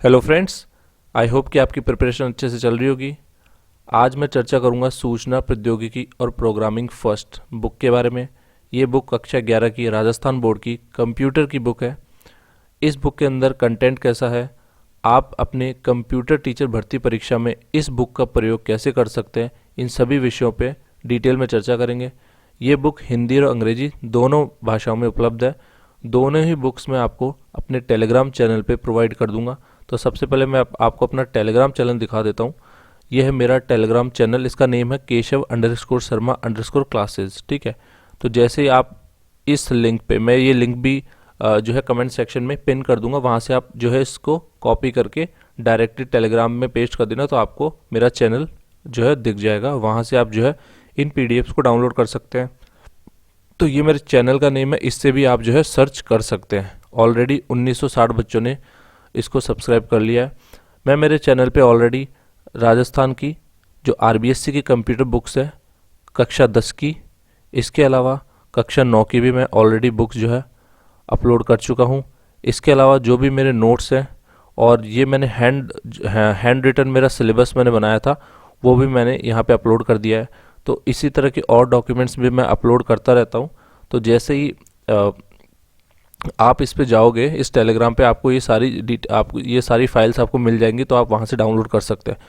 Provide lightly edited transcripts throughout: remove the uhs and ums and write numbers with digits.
Hello friends, I hope कि आपकी preparation अच्छे से चल रही होगी। आज मैं चर्चा करूंगा सूचना प्रौद्योगिकी और प्रोग्रामिंग फर्स्ट बुक के बारे में। ये बुक कक्षा 11 की राजस्थान बोर्ड की कंप्यूटर की बुक है। इस बुक के अंदर कंटेंट कैसा है, आप अपने कंप्यूटर टीचर भर्ती परीक्षा में इस बुक का प्रयोग कैसे कर सकते हैं, इन सभी विषयों पे डिटेल में चर्चा करेंगे। ये बुक हिंदी और अंग्रेजी दोनों भाषाओं में उपलब्ध है। दोनों ही बुक्स मैं आपको अपने टेलीग्राम चैनल पे प्रोवाइड कर दूंगा। तो सबसे पहले मैं आपको अपना टेलीग्राम चैनल दिखा देता हूँ। यह है मेरा टेलीग्राम चैनल, इसका नेम है केशव_शर्मा_क्लासेस। ठीक है, तो जैसे ही आप इस लिंक पे, मैं ये लिंक भी जो है कमेंट सेक्शन में पिन कर दूंगा, वहाँ से आप जो है इसको कॉपी करके डायरेक्टली टेलीग्राम में पेस्ट कर देना, तो आपको मेरा चैनल जो है दिख जाएगा। वहाँ से आप जो है इन पीडीएफ्स को डाउनलोड कर सकते हैं। तो ये मेरे चैनल का नेम है, इससे भी आप जो है सर्च कर सकते हैं। ऑलरेडी 1960 बच्चों ने इसको सब्सक्राइब कर लिया है। मैं मेरे चैनल पे ऑलरेडी राजस्थान की जो आरबीएससी की कंप्यूटर बुक्स है कक्षा 10 की, इसके अलावा कक्षा 9 की भी मैं ऑलरेडी बुक्स जो है अपलोड कर चुका हूँ। इसके अलावा जो भी मेरे नोट्स हैं, और ये मैंने हैंड रिटन मेरा सिलेबस मैंने बनाया था, वो भी मैंने यहाँ पे अपलोड कर दिया है। तो इसी तरह के और डॉक्यूमेंट्स भी मैं अपलोड करता रहता हूँ। तो जैसे ही आप इस पे जाओगे, इस टेलीग्राम पे, आपको ये सारी फाइल्स आपको मिल जाएंगी, तो आप वहाँ से डाउनलोड कर सकते हैं।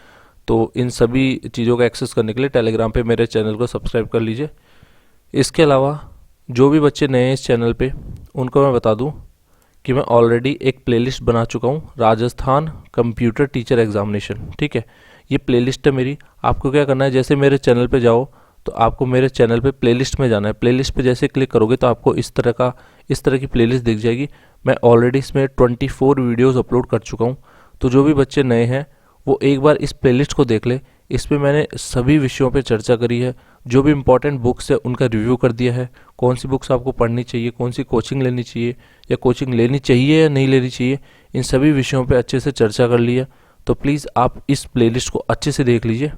तो इन सभी चीज़ों का एक्सेस करने के लिए टेलीग्राम पे मेरे चैनल को सब्सक्राइब कर लीजिए। इसके अलावा जो भी बच्चे नए हैं इस चैनल पे, उनको मैं बता दूं कि मैं ऑलरेडी एक प्लेलिस्ट बना चुका हूँ, राजस्थान कंप्यूटर टीचर एग्जामिनेशन। ठीक है, ये प्लेलिस्ट है मेरी। आपको क्या करना है, जैसे मेरे चैनल पे जाओ तो आपको मेरे चैनल पे प्लेलिस्ट में जाना है। प्लेलिस्ट पे जैसे क्लिक करोगे तो आपको इस तरह की प्लेलिस्ट दिख जाएगी। मैं ऑलरेडी इसमें 24 वीडियोस अपलोड कर चुका हूँ। तो जो भी बच्चे नए हैं वो एक बार इस प्लेलिस्ट को देख ले। इस पे मैंने सभी विषयों पे चर्चा करी है। जो भी इंपॉर्टेंट बुक्स है उनका रिव्यू कर दिया है, कौन सी बुक्स आपको पढ़नी चाहिए, कौन सी कोचिंग लेनी चाहिए, या कोचिंग लेनी चाहिए या नहीं लेनी चाहिए, इन सभी विषयों पे अच्छे से चर्चा कर ली है। तो प्लीज़ आप इस प्लेलिस्ट को अच्छे से देख लीजिए।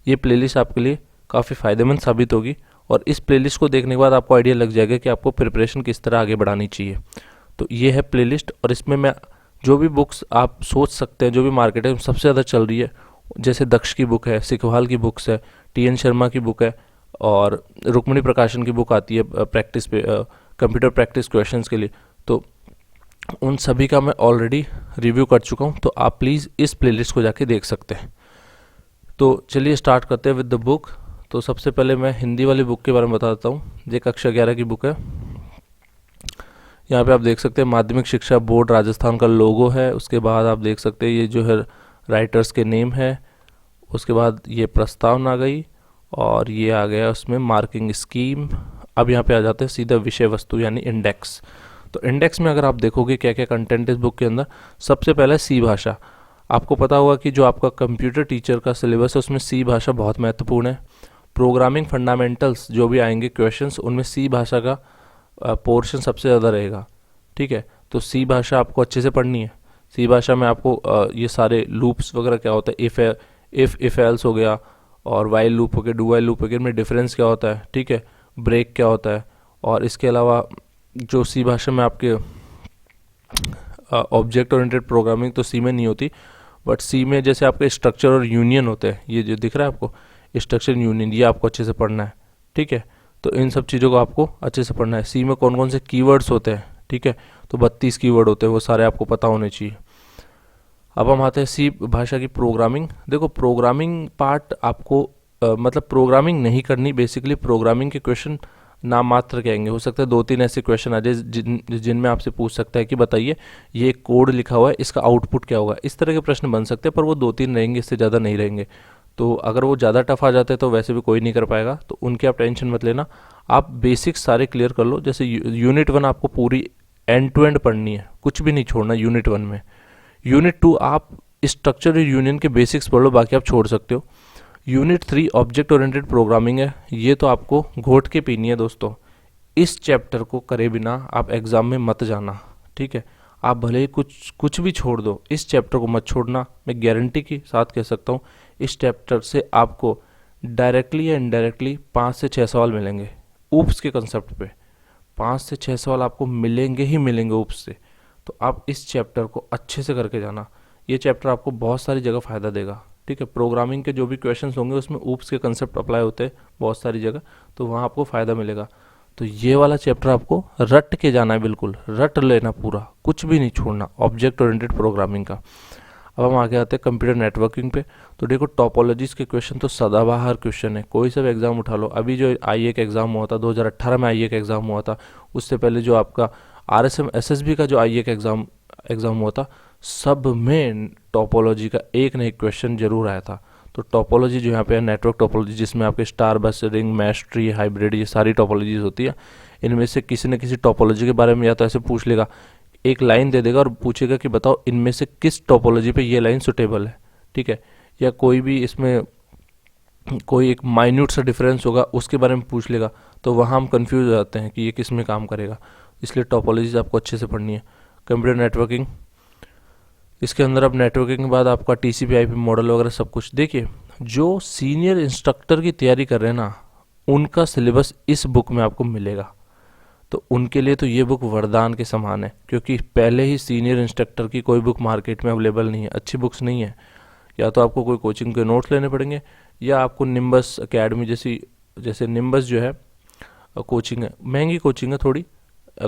ये प्लेलिस्ट आपके लिए काफ़ी फ़ायदेमंद साबित होगी, और इस प्लेलिस्ट को देखने के बाद आपको आइडिया लग जाएगा कि आपको प्रिपरेशन किस तरह आगे बढ़ानी चाहिए। तो ये है प्लेलिस्ट, और इसमें मैं जो भी बुक्स आप सोच सकते हैं, जो भी मार्केट में सबसे ज़्यादा चल रही है, जैसे दक्ष की बुक है, सिखवाल की बुक्स है, टीएन शर्मा की बुक है, और रुक्मिणी प्रकाशन की बुक आती है प्रैक्टिस पे, कंप्यूटर प्रैक्टिस क्वेश्चंस के लिए, तो उन सभी का मैं ऑलरेडी रिव्यू कर चुका हूँ। तो आप प्लीज़ इस प्लेलिस्ट को जाके देख सकते हैं। तो चलिए स्टार्ट करते हैं विद द बुक। तो सबसे पहले मैं हिंदी वाली बुक के बारे में बता देता हूँ। ये कक्षा 11 की बुक है। यहाँ पे आप देख सकते हैं माध्यमिक शिक्षा बोर्ड राजस्थान का लोगो है। उसके बाद आप देख सकते हैं ये जो है राइटर्स के नेम है। उसके बाद ये प्रस्तावना आ गई, और ये आ गया उसमें मार्किंग स्कीम। अब यहाँ पे आ जाते हैं सीधा विषय वस्तु यानी इंडेक्स। तो इंडेक्स में अगर आप देखोगे क्या क्या कंटेंट इस बुक के अंदर, सबसे पहले सी भाषा। आपको पता होगा कि जो आपका कंप्यूटर टीचर का सिलेबस है उसमें सी भाषा बहुत महत्वपूर्ण है। प्रोग्रामिंग फंडामेंटल्स जो भी आएंगे क्वेश्चंस, उनमें सी भाषा का पोर्शन सबसे ज़्यादा रहेगा। ठीक है, तो सी भाषा आपको अच्छे से पढ़नी है। सी भाषा में आपको ये सारे लूप्स वगैरह क्या होता है, इफ़ एल्स हो गया, और वाइल लूप हो गया, डू वाइल लूप हो गया, इनमें डिफरेंस क्या होता है, ठीक है, ब्रेक क्या होता है। और इसके अलावा जो सी भाषा में आपके ऑब्जेक्ट ओरिएंटेड प्रोग्रामिंग तो सी में नहीं होती, बट सी में जैसे आपके स्ट्रक्चर और यूनियन होते हैं, ये जो दिख रहा है आपको स्ट्रक्चर यूनियन, ये आपको अच्छे से पढ़ना है। ठीक है, तो इन सब चीज़ों को आपको अच्छे से पढ़ना है। सी में कौन कौन से कीवर्ड्स होते हैं, ठीक है, तो 32 कीवर्ड होते हैं, वो सारे आपको पता होने चाहिए। अब हम आते हैं सी भाषा की प्रोग्रामिंग। देखो प्रोग्रामिंग पार्ट आपको मतलब प्रोग्रामिंग नहीं करनी, बेसिकली प्रोग्रामिंग के क्वेश्चन नाम मात्र के आएंगे। हो सकता है 2-3 ऐसे क्वेश्चन आ जाए जिनमें आपसे पूछ सकता है कि बताइए ये कोड लिखा हुआ है, इसका आउटपुट क्या होगा। इस तरह के प्रश्न बन सकते हैं, पर वो 2-3 रहेंगे, इससे ज़्यादा नहीं रहेंगे। तो अगर वो ज़्यादा टफ आ जाते हैं तो वैसे भी कोई नहीं कर पाएगा, तो उनकी आप टेंशन मत लेना। आप बेसिक्स सारे क्लियर कर लो। जैसे यूनिट 1 आपको पूरी एंड टू एंड पढ़नी है, कुछ भी नहीं छोड़ना यूनिट 1 में। यूनिट 2 आप स्ट्रक्चर यूनियन के बेसिक्स पढ़ लो, बाकी आप छोड़ सकते हो। यूनिट 3 ऑब्जेक्ट ओरिएंटेड प्रोग्रामिंग है, ये तो आपको घोट के पीनी है दोस्तों। इस चैप्टर को करे बिना आप एग्ज़ाम में मत जाना। ठीक है, आप भले ही कुछ भी छोड़ दो, इस चैप्टर को मत छोड़ना। मैं गारंटी के साथ कह सकता हूँ इस चैप्टर से आपको डायरेक्टली या इनडायरेक्टली 5 से 6 सवाल मिलेंगे ऊप्स के कंसेप्ट पे। 5 से 6 सवाल आपको मिलेंगे ही मिलेंगे ऊप्स से। तो आप इस चैप्टर को अच्छे से करके जाना। ये चैप्टर आपको बहुत सारी जगह फ़ायदा देगा, ठीक है। प्रोग्रामिंग के जो भी क्वेश्चंस होंगे उसमें ऊप्स के कंसेप्ट अप्लाई होते हैं बहुत सारी जगह, तो वहाँ आपको फ़ायदा मिलेगा। तो ये वाला चैप्टर आपको रट के जाना है, बिल्कुल रट लेना पूरा, कुछ भी नहीं छोड़ना, ऑब्जेक्ट ओरिएंटेड प्रोग्रामिंग का। अब हम आगे आते हैं कंप्यूटर नेटवर्किंग पे। तो देखो टोपोलॉजीज के क्वेश्चन तो सदाबहार क्वेश्चन है, कोई सा भी एग्जाम उठा लो। अभी जो आईए का एग्जाम हुआ था 2018 में, आईए का एग्जाम हुआ था, उससे पहले जो आपका आरएसएम एसएसबी का जो आईए का एग्जाम हुआ था, सब में टोपोलॉजी का एक न एक क्वेश्चन जरूर आया था। तो टोपोलॉजी जो यहाँ पे है नेटवर्क टोपोलॉजी, जिसमें आपके स्टार बस, रिंग, मैश ट्री, हाइब्रिड, ये सारी टोपोलॉजीज होती है। इनमें से किसी न किसी टोपोलॉजी के बारे में या तो ऐसे पूछ लेगा, एक लाइन दे देगा और पूछेगा कि बताओ इनमें से किस टोपोलॉजी पे ये लाइन सुटेबल है, ठीक है। या कोई भी इसमें कोई एक माइन्यूट सा डिफरेंस होगा उसके बारे में पूछ लेगा, तो वहाँ हम कंफ्यूज हो जाते हैं कि ये किस में काम करेगा। इसलिए टोपोलॉजीज आपको अच्छे से पढ़नी है। कंप्यूटर नेटवर्किंग, इसके अंदर अब नेटवर्किंग के बाद आपका टीसीपी आईपी मॉडल वगैरह सब कुछ। देखिए जो सीनियर इंस्ट्रक्टर की तैयारी कर रहे हैं ना, उनका सिलेबस इस बुक में आपको मिलेगा, तो उनके लिए तो ये बुक वरदान के समान है, क्योंकि पहले ही सीनियर इंस्ट्रक्टर की कोई बुक मार्केट में अवेलेबल नहीं है, अच्छी बुक्स नहीं है। या तो आपको कोई कोचिंग के नोट्स लेने पड़ेंगे, या आपको निम्बस एकेडमी जैसे निम्बस जो है कोचिंग है, महंगी कोचिंग है थोड़ी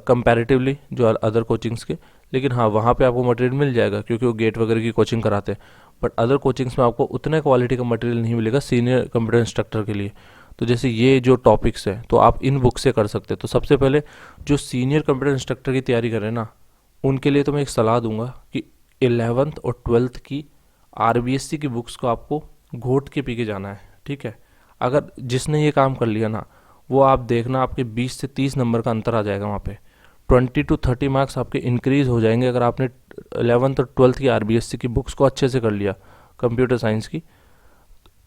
कंपैरेटिवली जो अदर कोचिंग्स के, लेकिन हाँ वहाँ पे आपको मटेरियल मिल जाएगा क्योंकि वो गेट वगैरह की कोचिंग कराते हैं। बट अदर कोचिंग्स में आपको उतने क्वालिटी का मटेरियल नहीं मिलेगा सीनियर कंप्यूटर इंस्ट्रक्टर के लिए। तो जैसे ये जो टॉपिक्स हैं तो आप इन बुक से कर सकते हैं। तो सबसे पहले जो सीनियर कंप्यूटर इंस्ट्रक्टर की तैयारी कर रहे हैं ना, उनके लिए तो मैं एक सलाह दूंगा कि 11th और 12th की आरबीएससी की बुक्स को आपको घोट के पी के जाना है, ठीक है। अगर जिसने ये काम कर लिया ना, वो आप देखना आपके 20 से 30 नंबर का अंतर आ जाएगा वहाँ पे, 20 to 30 मार्क्स आपके इंक्रीज हो जाएंगे अगर आपने 11th और 12th की आरबीएससी की बुक्स को अच्छे से कर लिया कंप्यूटर साइंस की।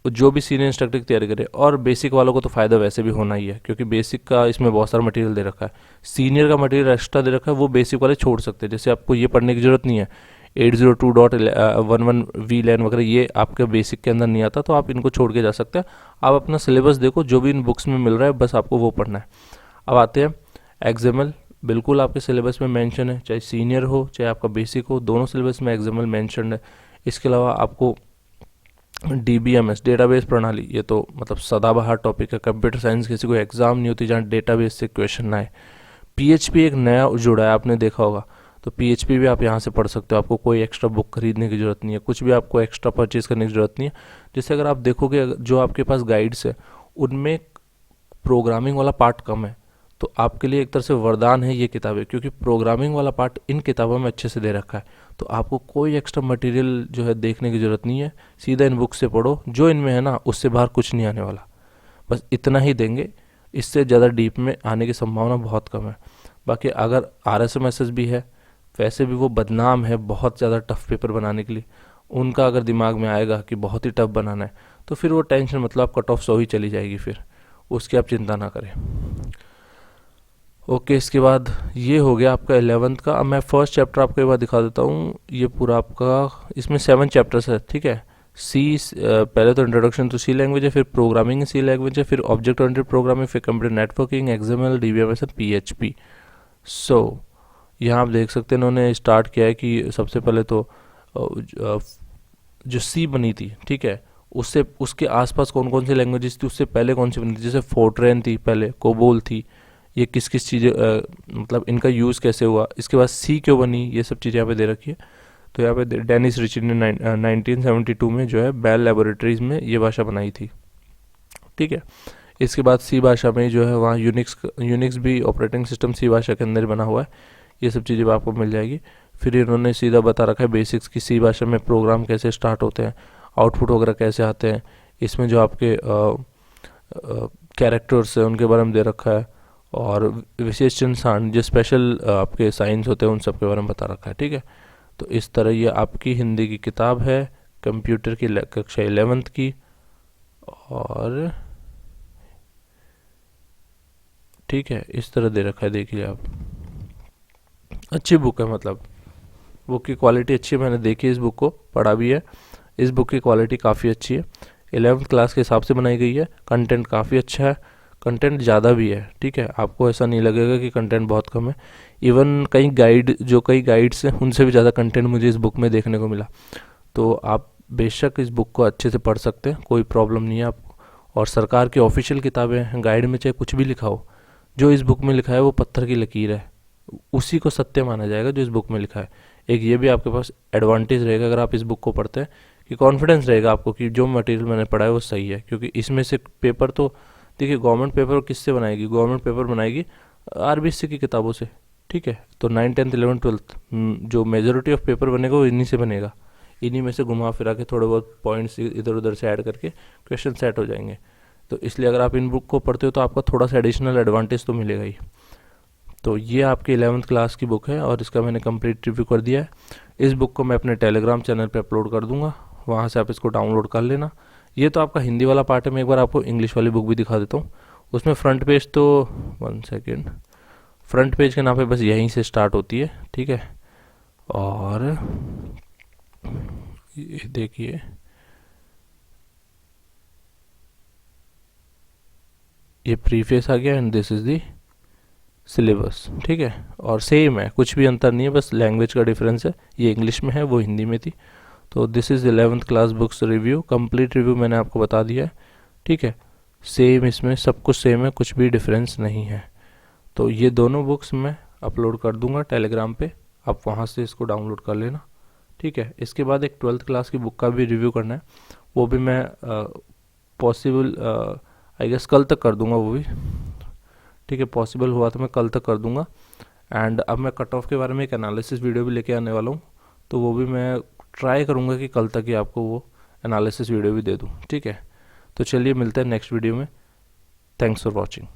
जो भी सीनियर इंस्ट्रक्टर की तैयारी करे, और बेसिक वालों को तो फ़ायदा वैसे भी होना ही है क्योंकि बेसिक का इसमें बहुत सारा मटेरियल दे रखा है। सीनियर का मटेरियल एक्स्ट्रा दे रखा है, वो बेसिक वाले छोड़ सकते हैं। जैसे आपको ये पढ़ने की ज़रूरत नहीं है 802.11 VLAN वगैरह, ये आपके बेसिक के अंदर नहीं आता, तो आप इनको छोड़ के जा सकते हैं। आप अपना सिलेबस देखो, जो भी इन बुक्स में मिल रहा है बस आपको वो पढ़ना है। अब आते हैं एक्सएमएल, बिल्कुल आपके सिलेबस में मेंशन है, चाहे सीनियर हो चाहे आपका बेसिक हो, दोनों सिलेबस में एक्सएमएल मेंशन है। इसके अलावा आपको DBMS डेटाबेस प्रणाली, ये तो मतलब सदाबहार टॉपिक है, कंप्यूटर साइंस किसी को एग्जाम नहीं होती जहाँ डेटाबेस से क्वेश्चन ना आए। PHP एक नया जुड़ा है, आपने देखा होगा, तो PHP भी आप यहाँ से पढ़ सकते हो। आपको कोई एक्स्ट्रा बुक खरीदने की ज़रूरत नहीं है, कुछ भी आपको एक्स्ट्रा परचेज करने की ज़रूरत नहीं है। जैसे अगर आप देखोगे जो आपके पास गाइड्स है उनमें प्रोग्रामिंग वाला पार्ट कम है, तो आपके लिए एक तरह से वरदान है ये किताबें, क्योंकि प्रोग्रामिंग वाला पार्ट इन किताबों में अच्छे से दे रखा है। तो आपको कोई एक्स्ट्रा मटेरियल जो है देखने की ज़रूरत नहीं है, सीधा इन बुक से पढ़ो, जो इनमें है ना उससे बाहर कुछ नहीं आने वाला, बस इतना ही देंगे, इससे ज़्यादा डीप में आने की संभावना बहुत कम है। बाकी अगर RSM भी है, वैसे भी वो बदनाम है बहुत ज़्यादा टफ पेपर बनाने के लिए, उनका अगर दिमाग में आएगा कि बहुत ही टफ बनाना है तो फिर वो टेंशन मतलब कट ऑफ 100 ही चली जाएगी, फिर उसकी आप चिंता ना करें। ओके, इसके बाद ये हो गया आपका 11th का। अब मैं फर्स्ट चैप्टर आपको एक बार दिखा देता हूँ। ये पूरा आपका इसमें 7 चैप्टर्स है, ठीक है। पहले तो इंट्रोडक्शन टू सी लैंग्वेज है, फिर प्रोग्रामिंग सी लैंग्वेज है, फिर ऑब्जेक्ट ओरिएंटेड प्रोग्रामिंग, फिर computer networking, XML, DBMS, PHP। सो यहाँ आप देख सकते हैं इन्होंने स्टार्ट किया है कि सबसे पहले तो जो सी बनी थी, ठीक है, उससे उसके आसपास कौन कौन सी लैंग्वेजेस थी, उससे पहले कौन सी बनी थी। जैसे फोर्ट्रेन थी पहले, कोबोल थी, ये किस किस चीज़ें मतलब इनका यूज़ कैसे हुआ, इसके बाद सी क्यों बनी, ये सब चीज़ें यहाँ पे दे रखी है। तो यहाँ पे डेनिस रिची ने 1972 में जो है बेल लेबोरेटरीज में ये भाषा बनाई थी, ठीक है। इसके बाद सी भाषा में जो है वहाँ यूनिक्स भी ऑपरेटिंग सिस्टम सी भाषा के अंदर बना हुआ है, ये सब चीज़ें आपको मिल जाएगी। फिर इन्होंने सीधा बता रखा है बेसिक्स की, सी भाषा में प्रोग्राम कैसे स्टार्ट होते हैं, आउटपुट वगैरह कैसे आते हैं, इसमें जो आपके कैरेक्टर्स हैं उनके बारे में दे रखा है, और विशेष चिन्ह जो स्पेशल आपके साइंस होते हैं उन सब के बारे में बता रखा है, ठीक है। तो इस तरह ये आपकी हिंदी की किताब है, कंप्यूटर की कक्षा 11th की, और ठीक है इस तरह दे रखा है, देखिए आप, अच्छी बुक है, मतलब बुक की क्वालिटी अच्छी है, मैंने देखी इस बुक को, पढ़ा भी है, इस बुक की क्वालिटी काफ़ी अच्छी है, 11th क्लास के हिसाब से बनाई गई है, कंटेंट काफ़ी अच्छा है, कंटेंट ज़्यादा भी है, ठीक है, आपको ऐसा नहीं लगेगा कि कंटेंट बहुत कम है। इवन कई गाइड्स हैं उनसे भी ज़्यादा कंटेंट मुझे इस बुक में देखने को मिला। तो आप बेशक इस बुक को अच्छे से पढ़ सकते हैं, कोई प्रॉब्लम नहीं है आपको। और सरकार की ऑफिशियल किताबें हैं, गाइड में चाहे कुछ भी लिखा हो, जो इस बुक में लिखा है वो पत्थर की लकीर है, उसी को सत्य माना जाएगा जो इस बुक में लिखा है। एक ये भी आपके पास एडवांटेज रहेगा अगर आप इस बुक को पढ़ते हैं, कि कॉन्फिडेंस रहेगा आपको कि जो मटेरियल मैंने पढ़ा है वो सही है। क्योंकि इसमें से पेपर तो देखिए, गवर्नमेंट पेपर किससे बनाएगी? गवर्नमेंट पेपर बनाएगी आरबीएससी की किताबों से, ठीक है। तो 9, 10, 11, 12 जो मेजोरिटी ऑफ पेपर बनेगा वो इन्हीं से बनेगा। इन्हीं में से घुमा फिरा के थोड़े बहुत पॉइंट्स इधर उधर से ऐड करके क्वेश्चन सेट हो जाएंगे। तो इसलिए अगर आप इन बुक को पढ़ते हो तो आपका थोड़ा सा एडिशनल एडवांटेज तो मिलेगा ही। तो ये आपकी 11th क्लास की बुक है और इसका मैंने कंप्लीट रिव्यू कर दिया है। इस बुक को मैं अपने टेलीग्राम चैनल पे अपलोड कर दूंगा, वहाँ से आप इसको डाउनलोड कर लेना। ये तो आपका हिंदी वाला पार्ट है, मैं एक बार आपको इंग्लिश वाली बुक भी दिखा देता हूँ। उसमें फ्रंट पेज तो 1 सेकेंड, फ्रंट पेज के नाम पे बस यहीं से स्टार्ट होती है, ठीक है। और ये देखिए, ये प्रीफेस आ गया and this is the syllabus, ठीक है। और सेम है, कुछ भी अंतर नहीं है, बस लैंग्वेज का डिफरेंस है। ये इंग्लिश में है, वो हिंदी में थी। तो this is 11th class books review, complete review मैंने आपको बता दिया है, ठीक है। सेम, इसमें सब कुछ सेम है, कुछ भी डिफरेंस नहीं है। तो ये दोनों बुक्स मैं अपलोड कर दूंगा टेलीग्राम पे, आप वहाँ से इसको डाउनलोड कर लेना, ठीक है। इसके बाद एक 12th क्लास की बुक का भी रिव्यू करना है, वो भी मैं पॉसिबल आई गेस कल तक कर दूंगा वो भी, ठीक है। पॉसिबल हुआ तो मैं कल तक कर दूंगा। एंड अब मैं कट ऑफ के बारे में एक एनालिसिस वीडियो भी लेके आने वाला हूँ, तो वो भी मैं ट्राई करूँगा कि कल तक ही आपको वो एनालिसिस वीडियो भी दे दूँ, ठीक है। तो चलिए मिलते हैं नेक्स्ट वीडियो में। Thanks for watching.